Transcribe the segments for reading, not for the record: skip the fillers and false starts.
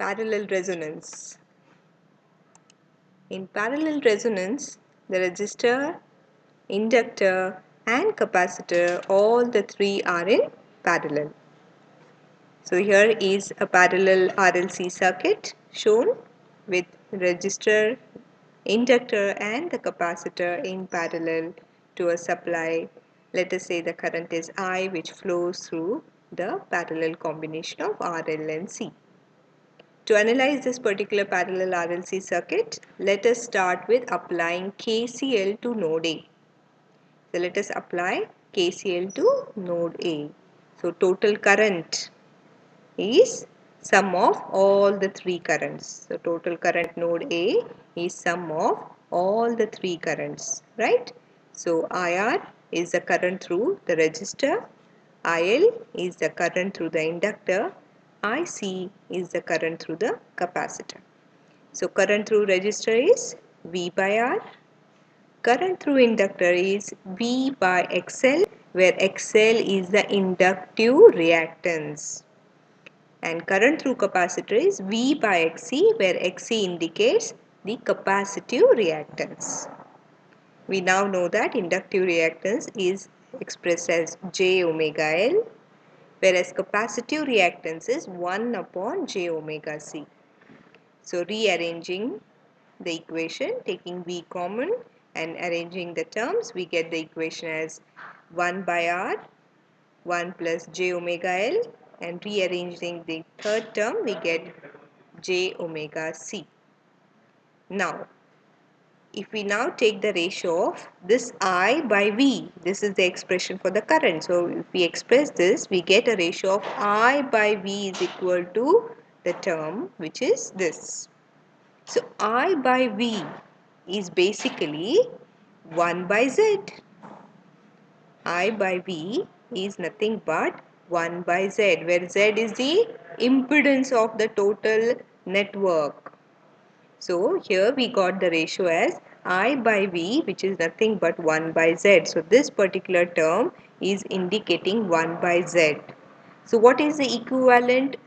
Parallel resonance. In parallel resonance, the resistor, inductor and capacitor, all the three are in parallel. So here is a parallel RLC circuit shown with resistor, inductor and the capacitor in parallel to a supply. Let us say the current is I, which flows through the parallel combination of RL and C. To analyze this particular parallel RLC circuit, let us start with applying KCL to node A. So let us apply KCL to node A. So total current is sum of all the three currents. So total current node A is sum of all the three currents, right? So IR is the current through the resistor, IL is the current through the inductor, IC is the current through the capacitor. So current through resistor is V by R, current through inductor is V by XL, where XL is the inductive reactance. And current through capacitor is V by Xc, where Xc indicates the capacitive reactance. We now know that inductive reactance is expressed as J omega L, whereas capacitive reactance is 1 upon J omega C. So rearranging the equation, taking V common and arranging the terms, we get the equation as 1 by R, 1 plus J omega L, and rearranging the third term, we get J omega C. Now, if we now take the ratio of this I by V, this is the expression for the current. So, if we express this, we get a ratio of I by V is equal to the term which is this. So, I by V is basically 1 by Z. I by V is nothing but 1 by Z, where Z is the impedance of the total network. So here we got the ratio as I by V, which is nothing but 1 by Z. So this particular term is indicating 1 by Z. So what is the equivalent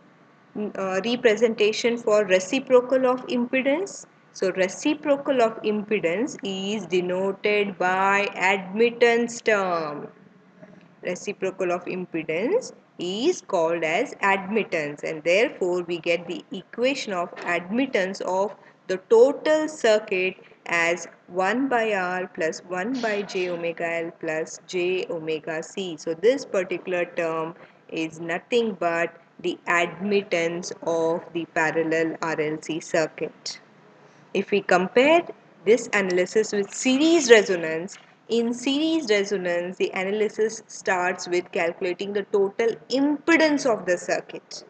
representation for reciprocal of impedance? So reciprocal of impedance is denoted by admittance term. Reciprocal of impedance is called as admittance, and therefore we get the equation of admittance of the total circuit as 1 by R plus 1 by J omega L plus J omega C. So this particular term is nothing but the admittance of the parallel RLC circuit. If we compare this analysis with series resonance, in series resonance, the analysis starts with calculating the total impedance of the circuit.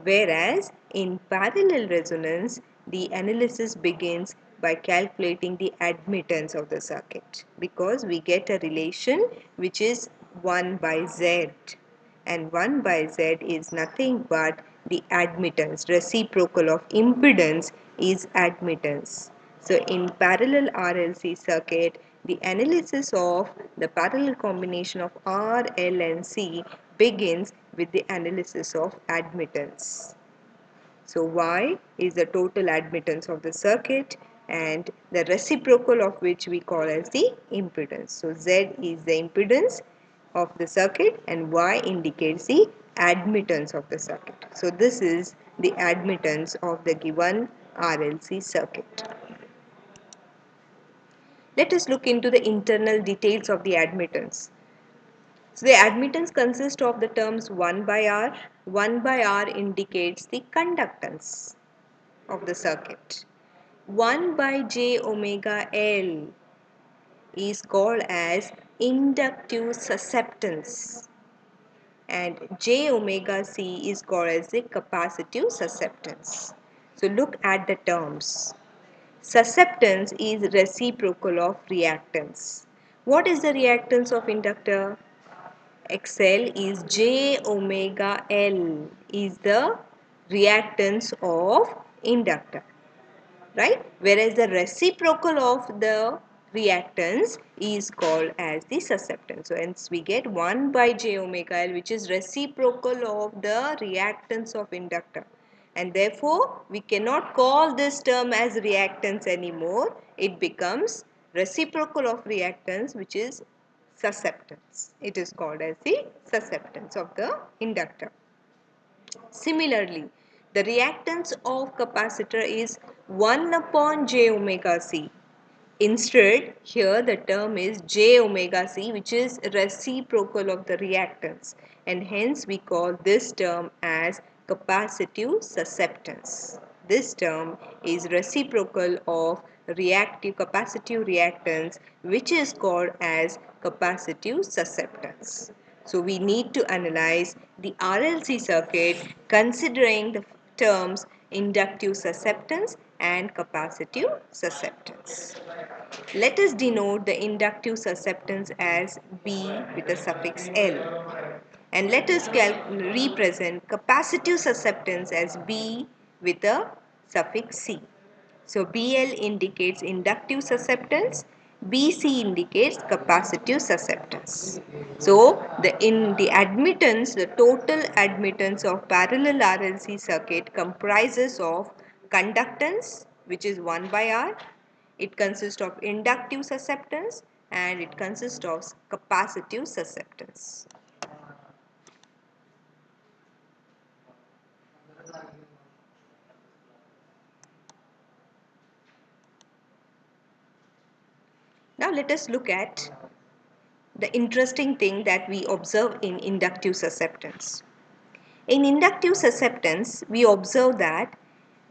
Whereas in parallel resonance, the analysis begins by calculating the admittance of the circuit, because we get a relation which is 1 by Z, and 1 by Z is nothing but the admittance. Reciprocal of impedance is admittance. So in parallel RLC circuit, the analysis of the parallel combination of R, L and C begins with the analysis of admittance. So Y is the total admittance of the circuit, and the reciprocal of which we call as the impedance. So Z is the impedance of the circuit and Y indicates the admittance of the circuit. So this is the admittance of the given RLC circuit. Let us look into the internal details of the admittance. So the admittance consists of the terms 1 by R. 1 by R indicates the conductance of the circuit. 1 by J omega L is called as inductive susceptance, and J omega C is called as the capacitive susceptance. So look at the terms. Susceptance is reciprocal of reactance. What is the reactance of inductor? XL is J omega L is the reactance of inductor, right? Whereas the reciprocal of the reactance is called as the susceptance. So hence we get 1 by J omega L, which is reciprocal of the reactance of inductor. and therefore we cannot call this term as reactance anymore. It becomes reciprocal of reactance, which is susceptance. It is called as the susceptance of the inductor. Similarly, the reactance of capacitor is 1 upon j omega c. Instead, here the term is j omega c, which is reciprocal of the reactance, and hence we call this term as capacitive susceptance. This term is reciprocal of capacitive reactance, which is called as capacitive susceptance. So we need to analyze the RLC circuit considering the terms inductive susceptance and capacitive susceptance. Let us denote the inductive susceptance as B with the suffix L, and let us represent capacitive susceptance as B with a suffix C. So BL indicates inductive susceptance, BC indicates capacitive susceptance. So the total admittance of parallel RLC circuit comprises of conductance, which is 1 by R. It consists of inductive susceptance and it consists of capacitive susceptance. Now let us look at the interesting thing that we observe in inductive susceptance. In inductive susceptance, we observe that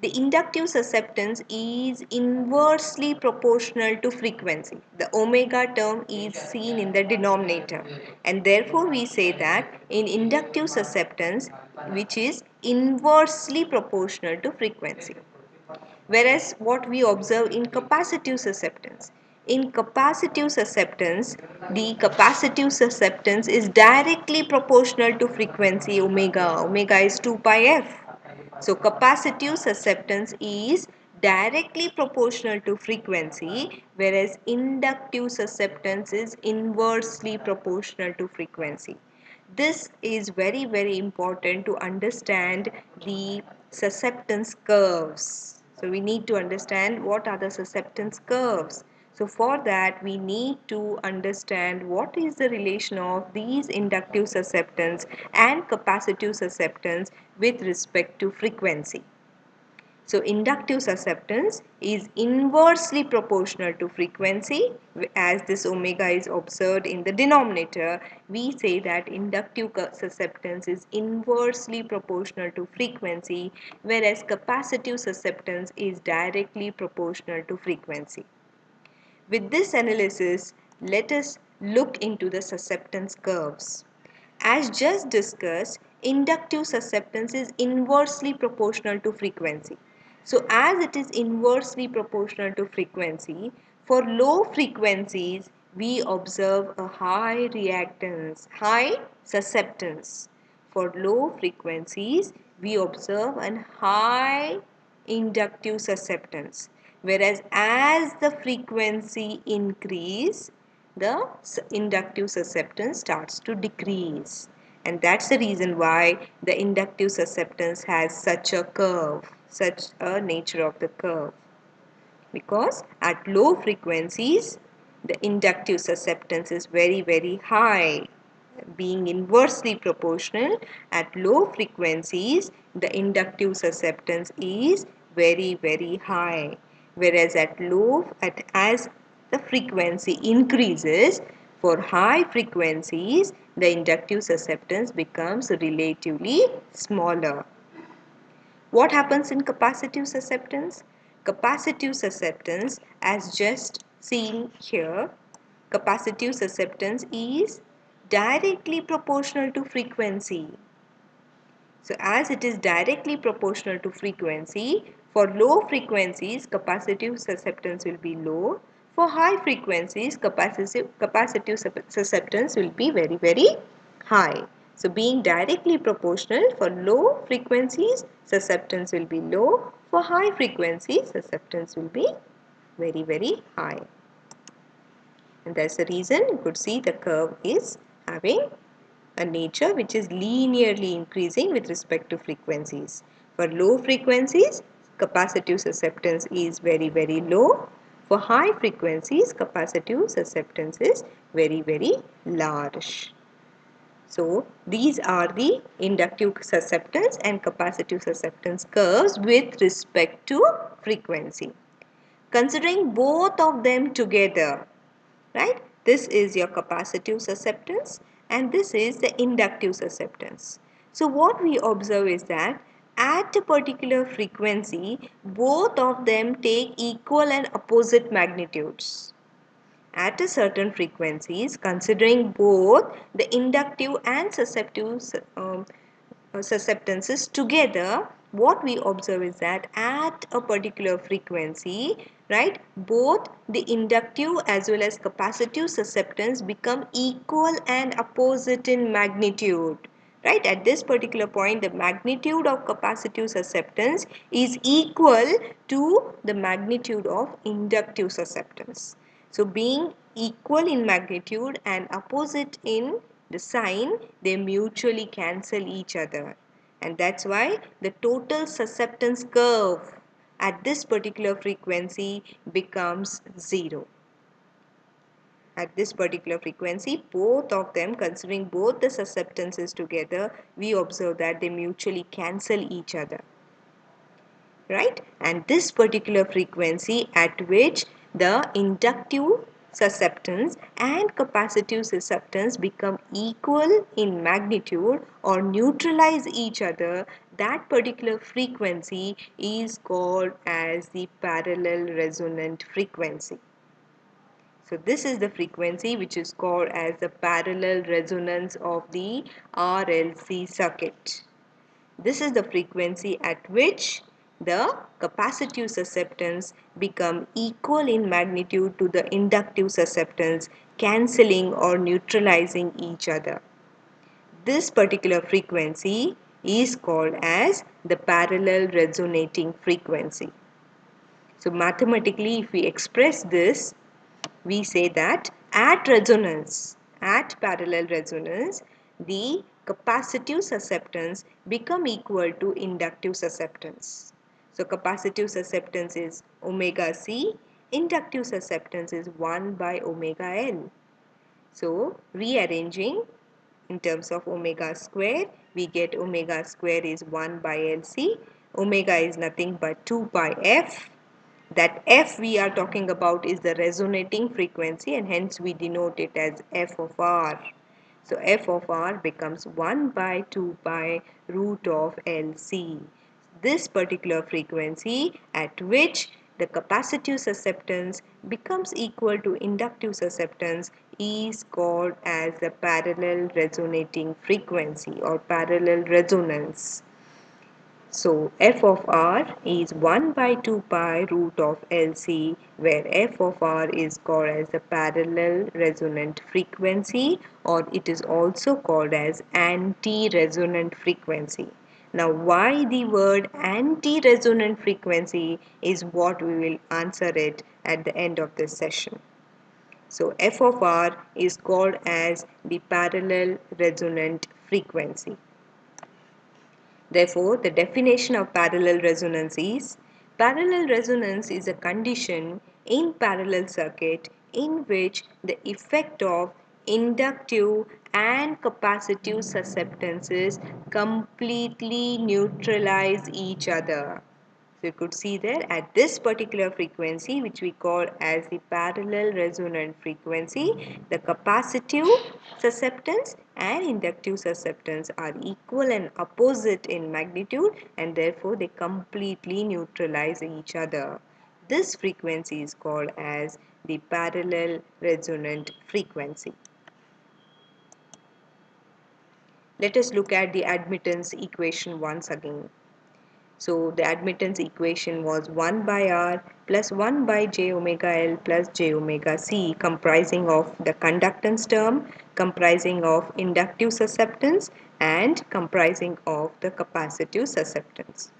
the inductive susceptance is inversely proportional to frequency. The omega term is seen in the denominator, and therefore we say that in inductive susceptance, which is inversely proportional to frequency. Whereas what we observe in capacitive susceptance. In capacitive susceptance, the capacitive susceptance is directly proportional to frequency omega. Omega is 2 pi f. So capacitive susceptance is directly proportional to frequency, whereas inductive susceptance is inversely proportional to frequency. This is very important to understand the susceptance curves. So we need to understand what are the susceptance curves. So for that we need to understand what is the relation of these inductive susceptance and capacitive susceptance with respect to frequency. So inductive susceptance is inversely proportional to frequency. As this omega is observed in the denominator, we say that inductive susceptance is inversely proportional to frequency, whereas capacitive susceptance is directly proportional to frequency. With this analysis, let us look into the susceptance curves. As just discussed, inductive susceptance is inversely proportional to frequency. So as it is inversely proportional to frequency, for low frequencies, we observe a high reactance, high susceptance. For low frequencies, we observe a high inductive susceptance. Whereas as the frequency increase, the inductive susceptance starts to decrease. And that's the reason why the inductive susceptance has such a curve, such a nature of the curve. Because at low frequencies, the inductive susceptance is very high. Being inversely proportional, at low frequencies, the inductive susceptance is very high. Whereas as the frequency increases, for high frequencies, the inductive susceptance becomes relatively smaller. What happens in capacitive susceptance? Capacitive susceptance, as just seen here, capacitive susceptance is directly proportional to frequency. So as it is directly proportional to frequency, for low frequencies, capacitive susceptance will be low. For high frequencies, capacitive susceptance will be very high. So being directly proportional, for low frequencies, susceptance will be low. For high frequencies, susceptance will be very high. And that's the reason you could see the curve is having a nature which is linearly increasing with respect to frequencies. For low frequencies, capacitive susceptance is very, very low. For high frequencies, capacitive susceptance is very, very large. So these are the inductive susceptance and capacitive susceptance curves with respect to frequency. Considering both of them together, right? This is your capacitive susceptance and this is the inductive susceptance. So what we observe is that at a particular frequency, both of them take equal and opposite magnitudes. At a certain frequencies, considering both the inductive and susceptive susceptances together, what we observe is that at a particular frequency, right, both the inductive as well as capacitive susceptance become equal and opposite in magnitude. Right, at this particular point, the magnitude of capacitive susceptance is equal to the magnitude of inductive susceptance. So being equal in magnitude and opposite in the sign, they mutually cancel each other. And that's why the total susceptance curve at this particular frequency becomes 0. At this particular frequency, both of them, considering both the susceptances together, we observe that they mutually cancel each other. Right? And this particular frequency at which the inductive susceptance and capacitive susceptance become equal in magnitude or neutralize each other, that particular frequency is called as the parallel resonant frequency. So this is the frequency which is called as the parallel resonance of the RLC circuit. This is the frequency at which the capacitive susceptance become equal in magnitude to the inductive susceptance, cancelling or neutralizing each other. This particular frequency is called as the parallel resonating frequency. So mathematically, if we express this, we say that at resonance, at parallel resonance, the capacitive susceptance become equal to inductive susceptance. So capacitive susceptance is omega C, inductive susceptance is 1 by omega L. So rearranging in terms of omega square, we get omega square is 1 by LC. Omega is nothing but 2 pi F. That F we are talking about is the resonating frequency and hence we denote it as F of R. So F of R becomes 1 by 2 pi root of LC. This particular frequency at which the capacitive susceptance becomes equal to inductive susceptance is called as the parallel resonating frequency or parallel resonance. So f of r is 1 by 2 pi root of LC, where f of r is called as the parallel resonant frequency, or it is also called as anti-resonant frequency. Now why the word anti-resonant frequency is what we will answer it at the end of this session. So f of r is called as the parallel resonant frequency. Therefore, the definition of parallel resonance is: parallel resonance is a condition in parallel circuit in which the effect of inductive and capacitive susceptances completely neutralize each other. So you could see there at this particular frequency, which we call as the parallel resonant frequency, the capacitive susceptance and inductive susceptance are equal and opposite in magnitude and therefore they completely neutralize each other. This frequency is called as the parallel resonant frequency. Let us look at the admittance equation once again. So the admittance equation was 1 by R plus 1 by j omega L plus j omega C, comprising of the conductance term, comprising of inductive susceptance and comprising of the capacitive susceptance.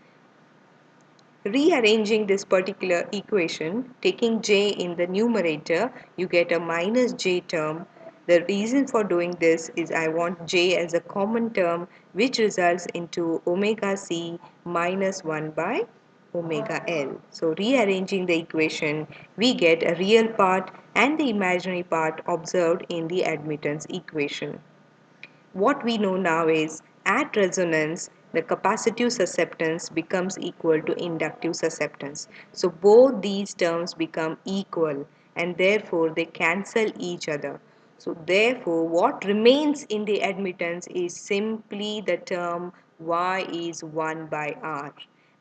Rearranging this particular equation, taking j in the numerator, you get a minus j term The reason for doing this is I want J as a common term which results into omega C minus 1 by omega L. So rearranging the equation, we get a real part and the imaginary part observed in the admittance equation. What we know now is at resonance, the capacitive susceptance becomes equal to inductive susceptance. So both these terms become equal and therefore they cancel each other. So therefore what remains in the admittance is simply the term Y is 1 by R,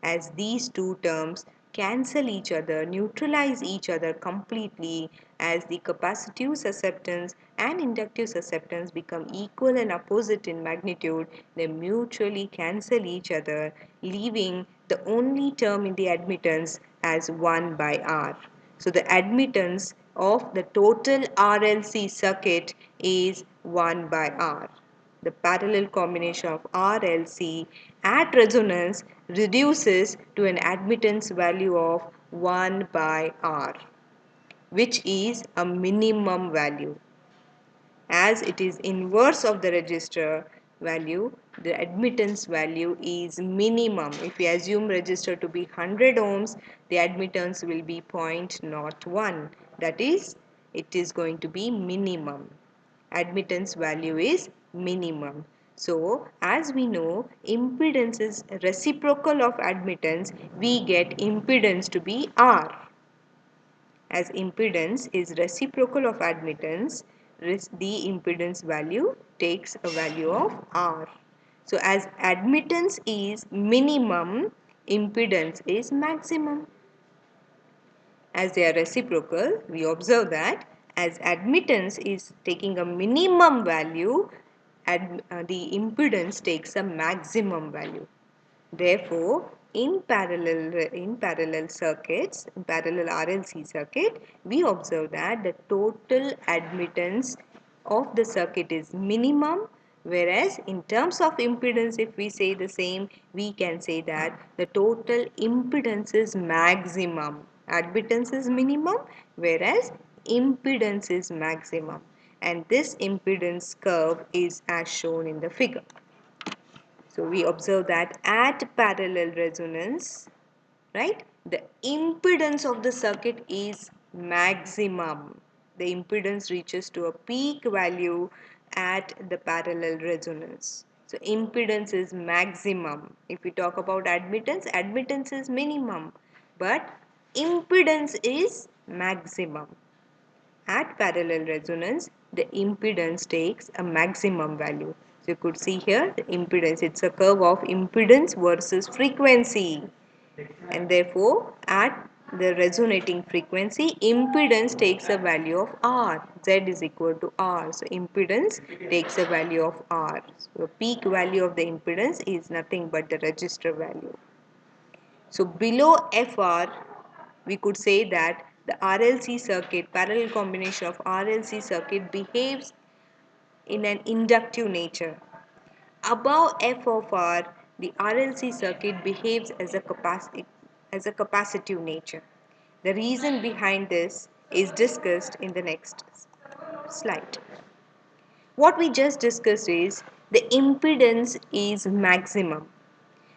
as these two terms cancel each other, neutralize each other completely, as the capacitive susceptance and inductive susceptance become equal and opposite in magnitude. They mutually cancel each other, leaving the only term in the admittance as 1 by R. So the admittance of the total RLC circuit is 1 by R. The parallel combination of RLC at resonance reduces to an admittance value of 1 by R, which is a minimum value. As it is inverse of the resistor value, the admittance value is minimum. If we assume resistor to be 100 ohms, the admittance will be 0.01. That is, it is going to be minimum. Admittance value is minimum. So, as we know, impedance is reciprocal of admittance, we get impedance to be R. As impedance is reciprocal of admittance, the impedance value takes a value of R. So, as admittance is minimum, impedance is maximum. As they are reciprocal, we observe that as admittance is taking a minimum value, the impedance takes a maximum value. Therefore, in parallel circuits, in parallel RLC circuit, we observe that the total admittance of the circuit is minimum, whereas in terms of impedance, if we say the same, we can say that the total impedance is maximum. Admittance is minimum, whereas impedance is maximum. And this impedance curve is as shown in the figure. So we observe that at parallel resonance, right, the impedance of the circuit is maximum. The impedance reaches to a peak value at the parallel resonance. So impedance is maximum. If we talk about admittance, admittance is minimum, but impedance is maximum. At parallel resonance, the impedance takes a maximum value. So you could see here the impedance, it's a curve of impedance versus frequency. And therefore, at the resonating frequency, impedance takes a value of R. Z is equal to R. So impedance takes a value of R. So the peak value of the impedance is nothing but the register value. So below FR, we could say that the RLC circuit, parallel combination of RLC circuit behaves in an inductive nature. Above F of R, the RLC circuit behaves as a capacitive nature. The reason behind this is discussed in the next slide. What we just discussed is the impedance is maximum.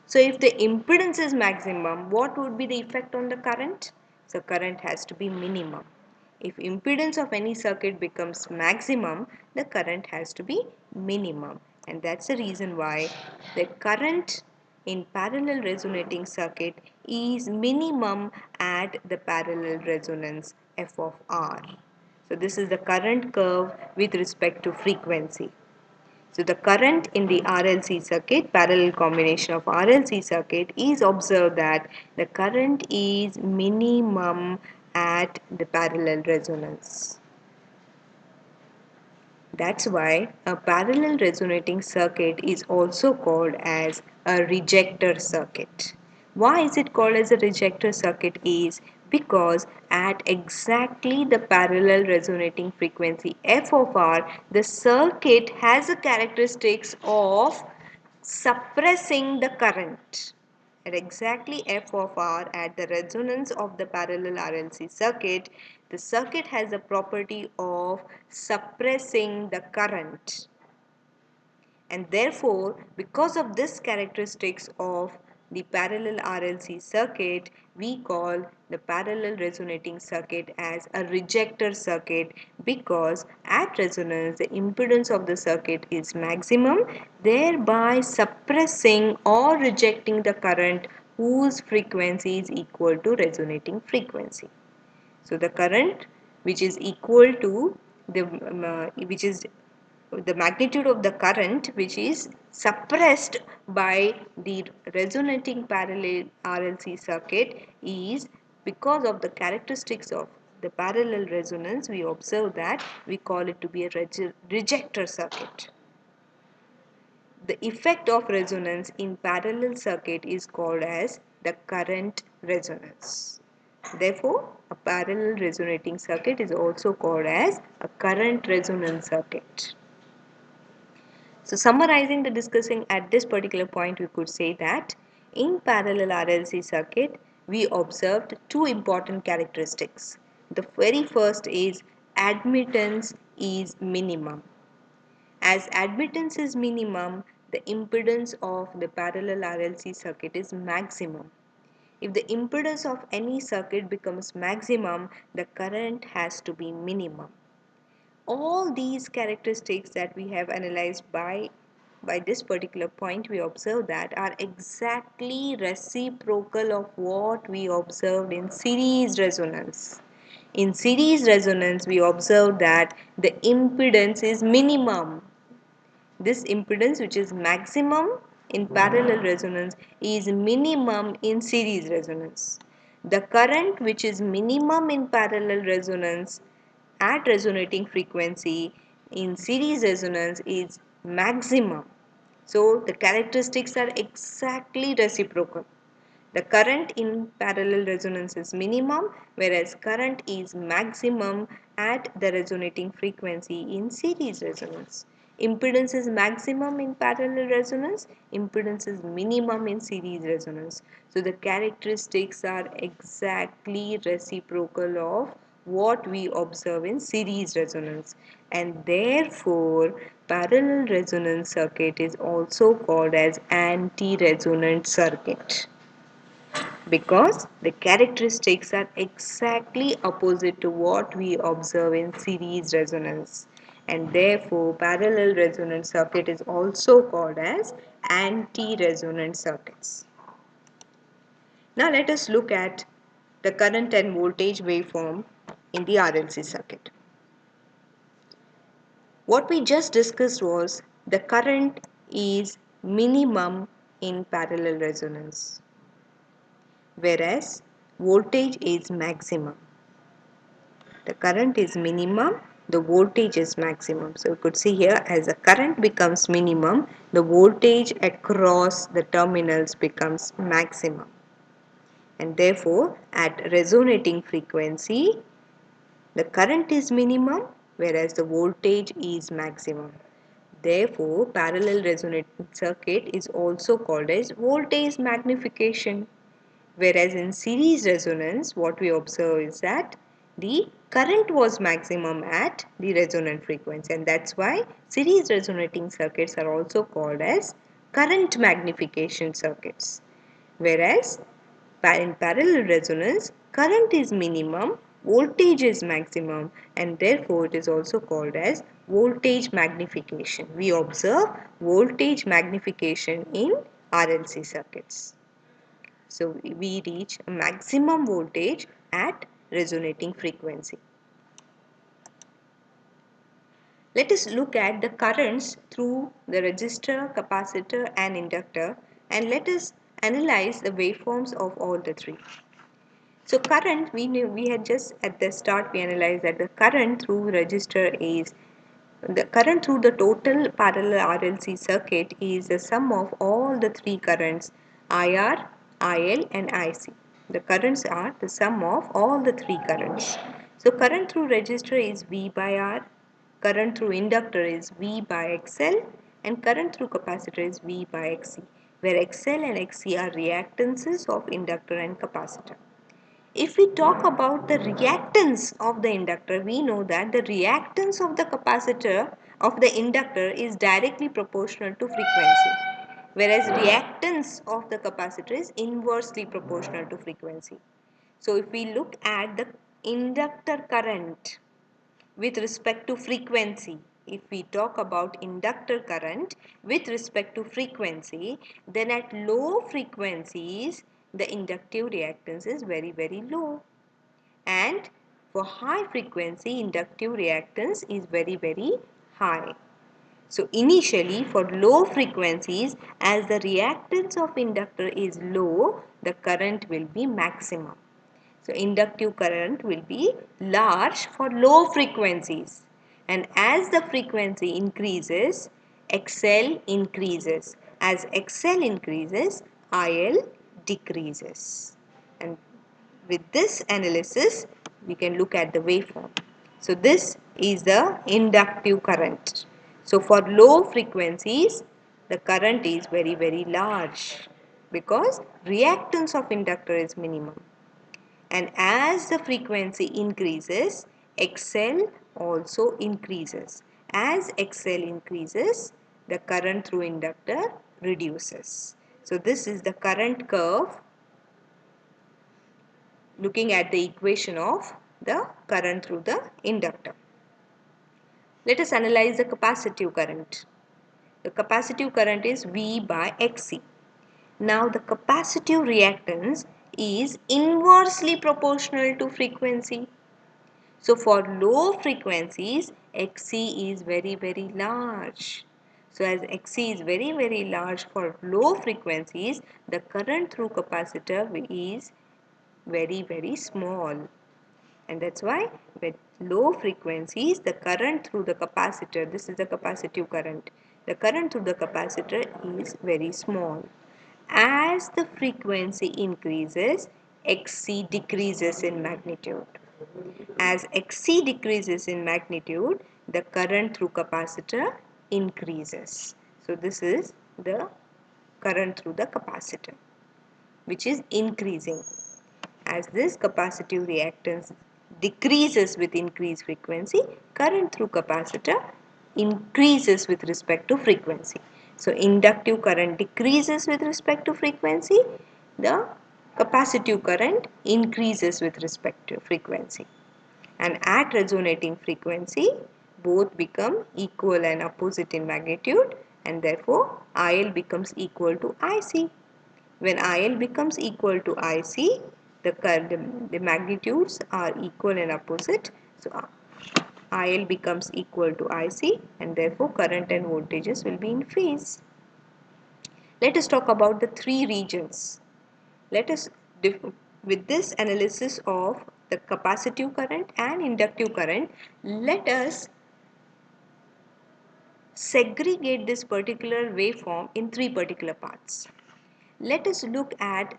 So if the impedance is maximum, what would be the effect on the current? So current has to be minimum. If impedance of any circuit becomes maximum, the current has to be minimum. And that's the reason why the current in parallel resonating circuit is minimum at the parallel resonance F of R. So this is the current curve with respect to frequency. So the current in the RLC circuit, parallel combination of RLC circuit, is observed that the current is minimum at the parallel resonance. That's why a parallel resonating circuit is also called as a rejector circuit. Why is it called as a rejector circuit is because at exactly the parallel resonating frequency f of r, the circuit has the characteristics of suppressing the current. at exactly f of r at the resonance of the parallel RLC circuit, the circuit has the property of suppressing the current. And therefore, because of this characteristics of the parallel RLC circuit, we call the parallel resonating circuit as a rejector circuit, because at resonance the impedance of the circuit is maximum, thereby suppressing or rejecting the current whose frequency is equal to resonating frequency. So the current which is equal to which is the magnitude of the current which is suppressed by the resonating parallel RLC circuit is because of the characteristics of the parallel resonance. We observe that we call it to be a rejector circuit. The effect of resonance in parallel circuit is called as the current resonance. Therefore, a parallel resonating circuit is also called as a current resonance circuit. So summarizing the discussing at this particular point, we could say that in parallel RLC circuit, we observed two important characteristics. The very first is admittance is minimum. As admittance is minimum, the impedance of the parallel RLC circuit is maximum. If the impedance of any circuit becomes maximum, the current has to be minimum. All these characteristics that we have analyzed by this particular point, we observe that are exactly reciprocal of what we observed in series resonance. In series resonance, we observe that the impedance is minimum. This impedance, which is maximum in parallel resonance, is minimum in series resonance. The current, which is minimum in parallel resonance at resonating frequency, in series resonance is maximum. So the characteristics are exactly reciprocal. The current in parallel resonance is minimum, whereas current is maximum at the resonating frequency in series resonance. Impedance is maximum in parallel resonance, impedance is minimum in series resonance. So the characteristics are exactly reciprocal of what we observe in series resonance, and therefore parallel resonance circuit is also called as anti-resonant circuit, because the characteristics are exactly opposite to what we observe in series resonance, and therefore parallel resonant circuit is also called as anti-resonant circuits. Now let us look at the current and voltage waveform in the RLC circuit. What we just discussed was the current is minimum in parallel resonance, whereas voltage is maximum. The current is minimum, the voltage is maximum. So you could see here, as the current becomes minimum, the voltage across the terminals becomes maximum. And therefore, at resonating frequency, the current is minimum, whereas the voltage is maximum. Therefore, parallel resonating circuit is also called as voltage magnification. Whereas in series resonance, what we observe is that the current was maximum at the resonant frequency, and that's why series resonating circuits are also called as current magnification circuits. Whereas in parallel resonance, current is minimum, voltage is maximum, and therefore it is also called as voltage magnification. We observe voltage magnification in RLC circuits. So we reach a maximum voltage at resonating frequency. Let us look at the currents through the resistor, capacitor and inductor, and let us analyze the waveforms of all the three. So current, we had just at the start we analyzed that the current through resistor is the current through the total parallel RLC circuit is the sum of all the three currents IR, IL and IC. The currents are the sum of all the three currents. So current through resistor is V by R, current through inductor is V by XL, and current through capacitor is V by XC. where XL and XC are reactances of inductor and capacitor. If we talk about the reactance of the inductor, we know that the reactance of the capacitor of the inductor is directly proportional to frequency, whereas reactance of the capacitor is inversely proportional to frequency. So if we look at the inductor current with respect to frequency, if we talk about inductor current with respect to frequency, then at low frequencies the inductive reactance is very, very low, and for high frequency inductive reactance is very, very high. So initially for low frequencies, as the reactance of inductor is low, the current will be maximum. So inductive current will be large for low frequencies, and as the frequency increases, XL increases. As XL increases, IL decreases. And with this analysis, we can look at the waveform. So this is the inductive current. So for low frequencies, the current is very, very large because reactance of inductor is minimum. And as the frequency increases, XL also increases. As XL increases, the current through inductor reduces. So this is the current curve looking at the equation of the current through the inductor. Let us analyze the capacitive current. The capacitive current is V by XC. Now the capacitive reactance is inversely proportional to frequency. So for low frequencies, Xc is very, very large. So as Xc is very, very large for low frequencies, the current through capacitor is very, very small. And that's why with low frequencies, the current through the capacitor, this is the capacitive current, the current through the capacitor is very small. As the frequency increases, Xc decreases in magnitude. As Xc decreases in magnitude, the current through capacitor increases. So this is the current through the capacitor, which is increasing. As this capacitive reactance decreases with increased frequency, current through capacitor increases with respect to frequency. So inductive current decreases with respect to frequency, the capacitive current increases with respect to frequency. And at resonating frequency, both become equal and opposite in magnitude, and therefore IL becomes equal to IC. When IL becomes equal to IC, the magnitudes are equal and opposite. So IL becomes equal to IC, and therefore current and voltages will be in phase. Let us talk about the three regions. Let us, with this analysis of the capacitive current and inductive current, let us segregate this particular waveform in three particular parts. Let us look at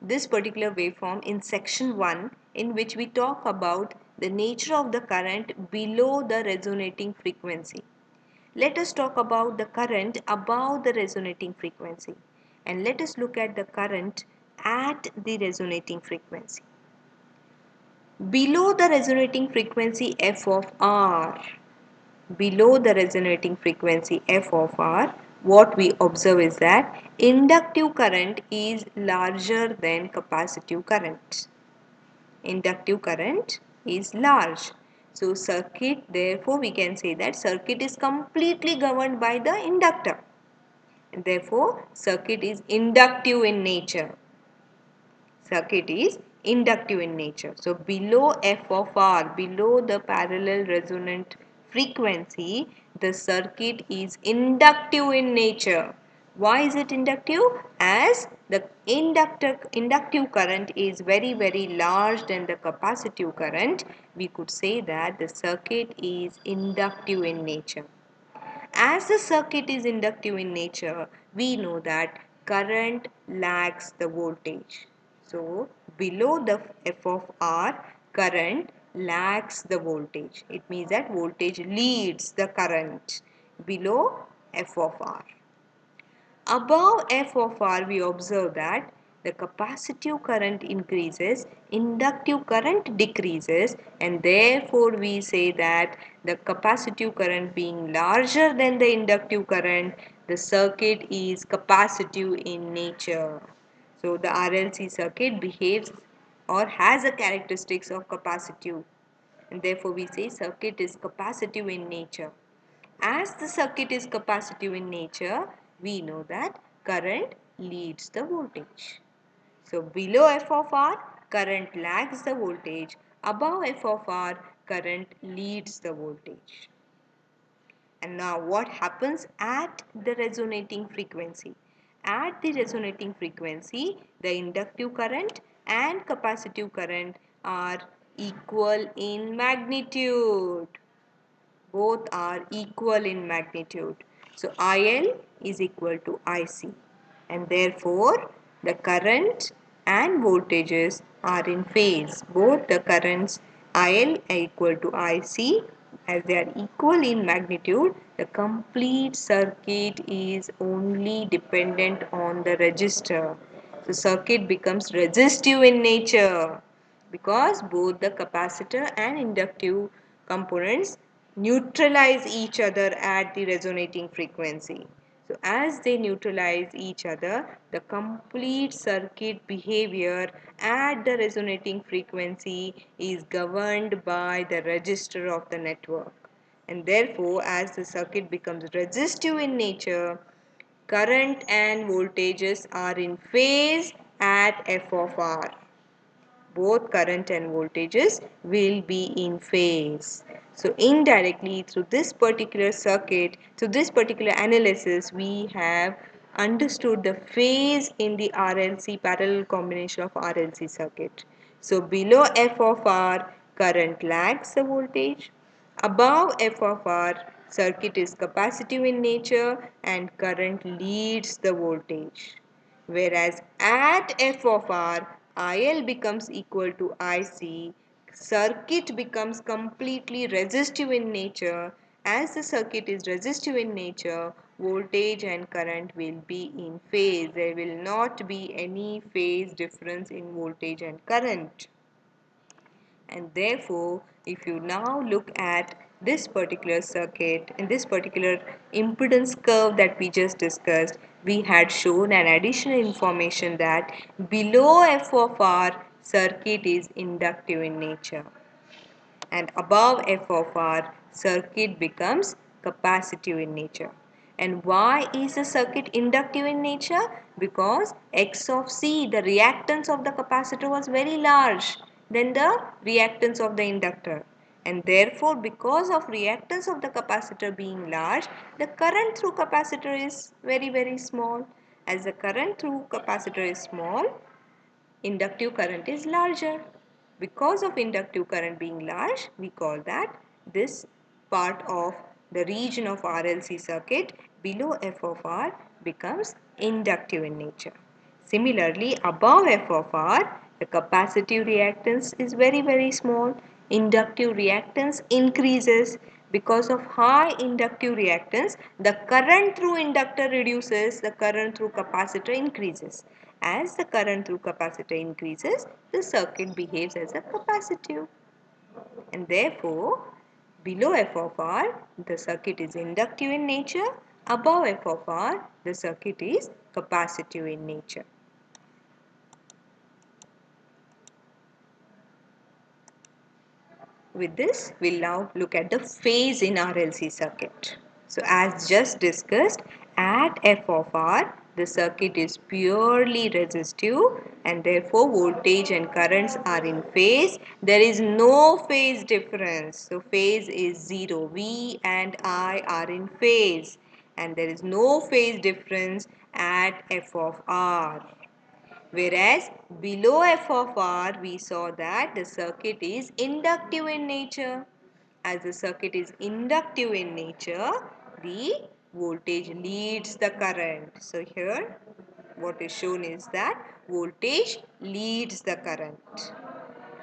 this particular waveform in section 1, in which we talk about the nature of the current below the resonating frequency. Let us talk about the current above the resonating frequency, and let us look at the current at the resonating frequency. Below the resonating frequency f of r, below the resonating frequency f of r, what we observe is that inductive current is larger than capacitive current. Inductive current is large. So circuit, therefore we can say that circuit is completely governed by the inductor. And therefore circuit is inductive in nature. Circuit is inductive in nature. So below f of r, below the parallel resonant frequency, the circuit is inductive in nature. Why is it inductive? As the inductive current is very, very large than the capacitive current, we could say that the circuit is inductive in nature. As the circuit is inductive in nature, we know that current lags the voltage. So, below the f of r, current lags the voltage. It means that voltage leads the current below f of r. Above f of r, we observe that the capacitive current increases, inductive current decreases, and therefore we say that the capacitive current being larger than the inductive current, the circuit is capacitive in nature. So the RLC circuit behaves or has a characteristics of capacitive, and therefore we say circuit is capacitive in nature. As the circuit is capacitive in nature, we know that current leads the voltage. So below f of r, current lags the voltage. Above f of r, current leads the voltage. And now what happens at the resonating frequency? At the resonating frequency, the inductive current and capacitive current are equal in magnitude. Both are equal in magnitude. So IL is equal to IC, and therefore the current and voltages are in phase. Both the currents IL are equal to IC. As they are equal in magnitude, the complete circuit is only dependent on the resistor. So circuit becomes resistive in nature because both the capacitor and inductive components neutralize each other at the resonating frequency. So as they neutralize each other, the complete circuit behavior at the resonating frequency is governed by the resistor of the network. And therefore, as the circuit becomes resistive in nature, current and voltages are in phase at f of r. Both current and voltages will be in phase. So indirectly through this particular circuit, through this particular analysis, we have understood the phase in the RLC parallel combination of RLC circuit. So below f of r, current lags the voltage. Above f of r, circuit is capacitive in nature and current leads the voltage. Whereas at f of r, IL becomes equal to IC, circuit becomes completely resistive in nature. As the circuit is resistive in nature, voltage and current will be in phase. There will not be any phase difference in voltage and current. And therefore, if you now look at this particular circuit, in this particular impedance curve that we just discussed, we had shown an additional information that below f of r, circuit is inductive in nature, and above f of r, circuit becomes capacitive in nature. And why is the circuit inductive in nature? Because X of C, the reactance of the capacitor, was very large than the reactance of the inductor. And therefore, because of reactance of the capacitor being large, the current through capacitor is very, very small. As the current through capacitor is small, inductive current is larger. Because of inductive current being large, we call that this part of the region of RLC circuit below f of r becomes inductive in nature. Similarly, above f of r, the capacitive reactance is very, very small. Inductive reactance increases. Because of high inductive reactance, the current through inductor reduces, the current through capacitor increases. As the current through capacitor increases, the circuit behaves as a capacitive. And therefore, below f of r, the circuit is inductive in nature. Above f of r, the circuit is capacitive in nature. With this, we'll now look at the phase in RLC circuit. So as just discussed, at f of r, the circuit is purely resistive and therefore voltage and currents are in phase. There is no phase difference. So phase is 0. V and I are in phase and there is no phase difference at f of r. Whereas below f of r, we saw that the circuit is inductive in nature. As the circuit is inductive in nature, the voltage leads the current. So here what is shown is that voltage leads the current.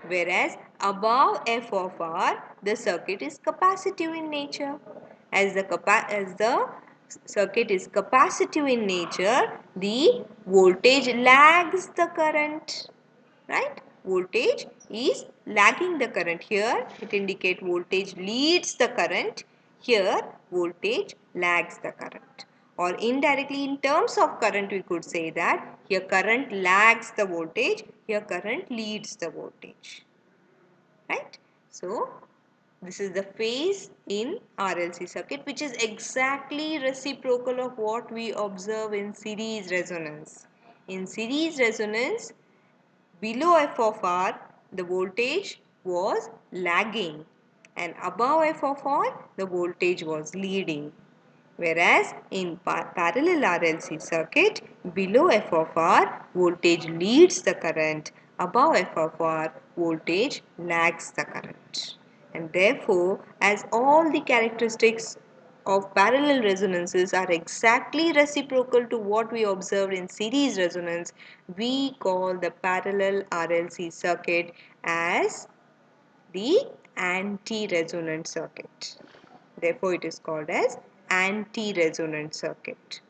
Whereas above f of r, the circuit is capacitive in nature. As the circuit is capacitive in nature, the voltage lags the current, right? Voltage is lagging the current. Here it indicates voltage leads the current. Here voltage lags the current. Or indirectly in terms of current we could say that here current lags the voltage, here current leads the voltage, right? So this is the phase in RLC circuit, which is exactly reciprocal of what we observe in series resonance. In series resonance, below f of r, the voltage was lagging, and above f of r, the voltage was leading. Whereas in parallel RLC circuit, below f of r, voltage leads the current, above f of r, voltage lags the current. And therefore, as all the characteristics of parallel resonances are exactly reciprocal to what we observed in series resonance, we call the parallel RLC circuit as the anti-resonant circuit. Therefore, it is called as anti-resonant circuit.